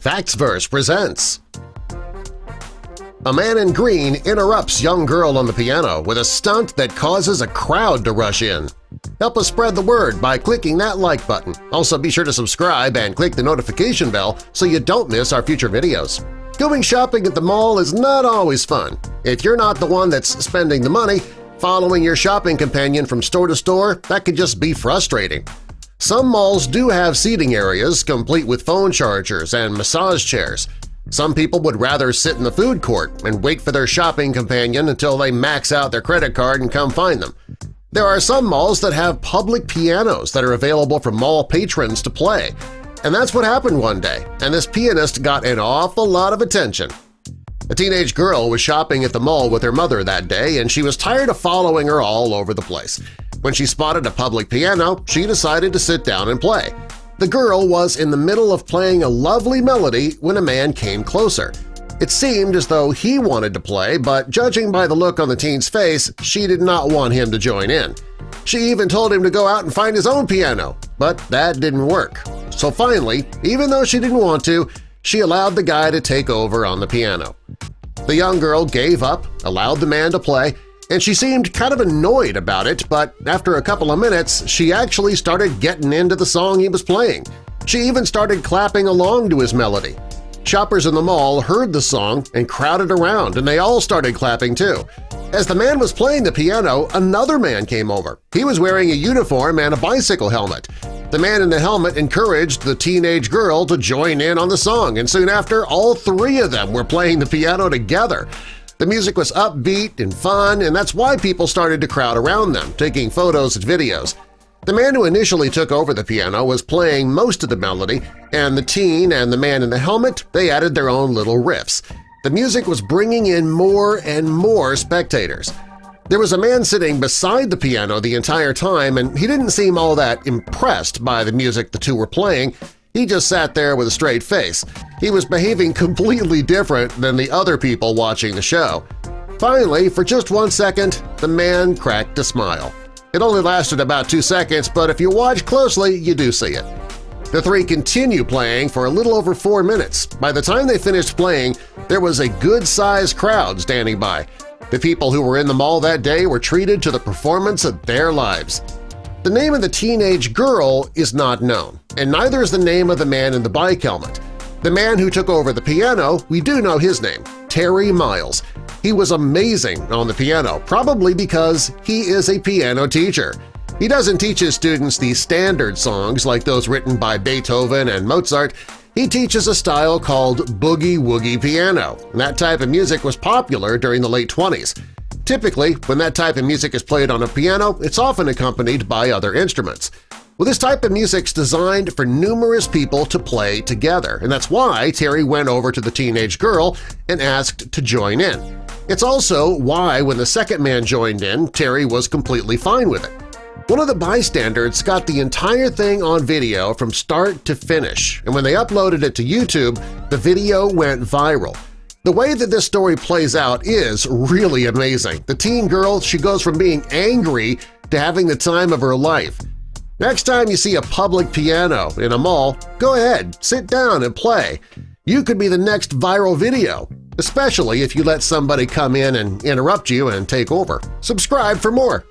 Factsverse presents. A man in green interrupts young girl on the piano with a stunt that causes a crowd to rush in. Help us spread the word by clicking that like button. Also be sure to subscribe and click the notification bell so you don't miss our future videos. Going shopping at the mall is not always fun. If you're not the one that's spending the money, following your shopping companion from store to store, that can just be frustrating. Some malls do have seating areas complete with phone chargers and massage chairs. Some people would rather sit in the food court and wait for their shopping companion until they max out their credit card and come find them. There are some malls that have public pianos that are available for mall patrons to play, and that's what happened one day, and this pianist got an awful lot of attention. A teenage girl was shopping at the mall with her mother that day, and she was tired of following her all over the place. When she spotted a public piano, she decided to sit down and play. The girl was in the middle of playing a lovely melody when a man came closer. It seemed as though he wanted to play, but judging by the look on the teen's face, she did not want him to join in. She even told him to go out and find his own piano, but that didn't work. So finally, even though she didn't want to, she allowed the guy to take over on the piano. The young girl gave up, allowed the man to play, and she seemed kind of annoyed about it, but after a couple of minutes, she actually started getting into the song he was playing. She even started clapping along to his melody. Shoppers in the mall heard the song and crowded around, and they all started clapping too. As the man was playing the piano, another man came over. He was wearing a uniform and a bicycle helmet. The man in the helmet encouraged the teenage girl to join in on the song, and soon after, all three of them were playing the piano together. The music was upbeat and fun, and that's why people started to crowd around them, taking photos and videos. The man who initially took over the piano was playing most of the melody, and the teen and the man in the helmet, they added their own little riffs. The music was bringing in more and more spectators. There was a man sitting beside the piano the entire time, and he didn't seem all that impressed by the music the two were playing. He just sat there with a straight face. He was behaving completely different than the other people watching the show. Finally, for just 1 second, the man cracked a smile. It only lasted about 2 seconds, but if you watch closely, you do see it. The three continue playing for a little over 4 minutes. By the time they finished playing, there was a good-sized crowd standing by. The people who were in the mall that day were treated to the performance of their lives. The name of the teenage girl is not known, and neither is the name of the man in the bike helmet. The man who took over the piano, we do know his name, Terry Miles. He was amazing on the piano, probably because he is a piano teacher. He doesn't teach his students the standard songs like those written by Beethoven and Mozart. He teaches a style called boogie-woogie piano, and that type of music was popular during the late 20s. Typically, when that type of music is played on a piano, it's often accompanied by other instruments. Well, this type of music's designed for numerous people to play together, and that's why Terry went over to the teenage girl and asked to join in. It's also why when the second man joined in, Terry was completely fine with it. One of the bystanders got the entire thing on video from start to finish, and when they uploaded it to YouTube, the video went viral. The way that this story plays out is really amazing. The teen girl, she goes from being angry to having the time of her life. Next time you see a public piano in a mall, go ahead, sit down and play. You could be the next viral video, especially if you let somebody come in and interrupt you and take over. Subscribe for more!